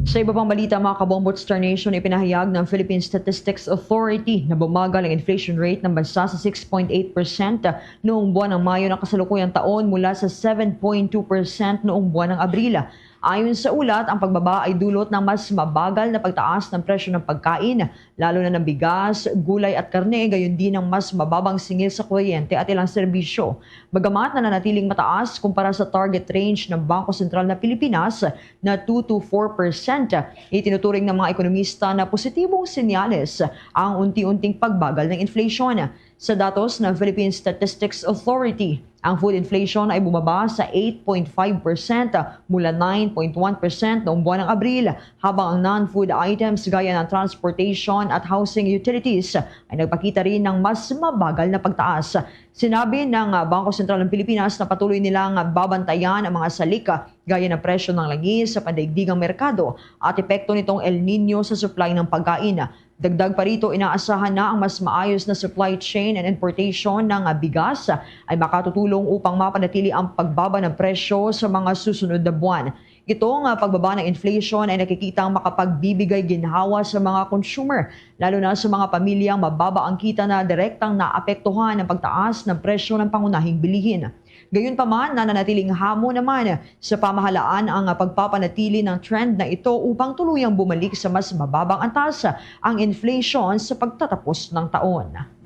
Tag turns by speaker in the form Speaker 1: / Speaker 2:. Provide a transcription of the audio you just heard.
Speaker 1: Sa iba pang balita mga kabombot Star Nation, ipinahayag ng Philippine Statistics Authority na bumagal ang inflation rate ng bansa sa 6.8% noong buwan ng Mayo ng kasalukuyang taon mula sa 7.2% noong buwan ng Abril. Ayon sa ulat, ang pagbaba ay dulot ng mas mabagal na pagtaas ng presyo ng pagkain, lalo na ng bigas, gulay at karne, gayon din ang mas mababang singil sa kuryente at ilang serbisyo. Bagamat nananatiling mataas kumpara sa target range ng Bangko Sentral ng Pilipinas na 2 to 4%, itinuturing ng mga ekonomista na positibong senyales ang unti-unting pagbagal ng inflation. Sa datos ng Philippine Statistics Authority, ang food inflation ay bumaba sa 8.5% mula 9.1% noong buwan ng Abril, habang ang non-food items gaya ng transportation at housing utilities ay nagpakita rin ng mas mabagal na pagtaas. Sinabi ng Bangko Sentral ng Pilipinas na patuloy nilang babantayan ang mga salika gaya ng presyo ng langis sa pandaigdigang merkado at epekto nitong El Nino sa supply ng pagkain. Dagdag pa rito, inaasahan na ang mas maayos na supply chain and importation ng bigas ay makatutulong upang mapanatili ang pagbaba ng presyo sa mga susunod na buwan. Itong pagbaba ng inflation ay nakikitang makapagbibigay ginhawa sa mga consumer, lalo na sa mga pamilyang mababa ang kita na direktang naapektuhan ng pagtaas ng presyo ng pangunahing bilihin. Gayunpaman, nananatiling hamon naman sa pamahalaan ang pagpapanatili ng trend na ito upang tuluyang bumalik sa mas mababang antas ang inflation sa pagtatapos ng taon.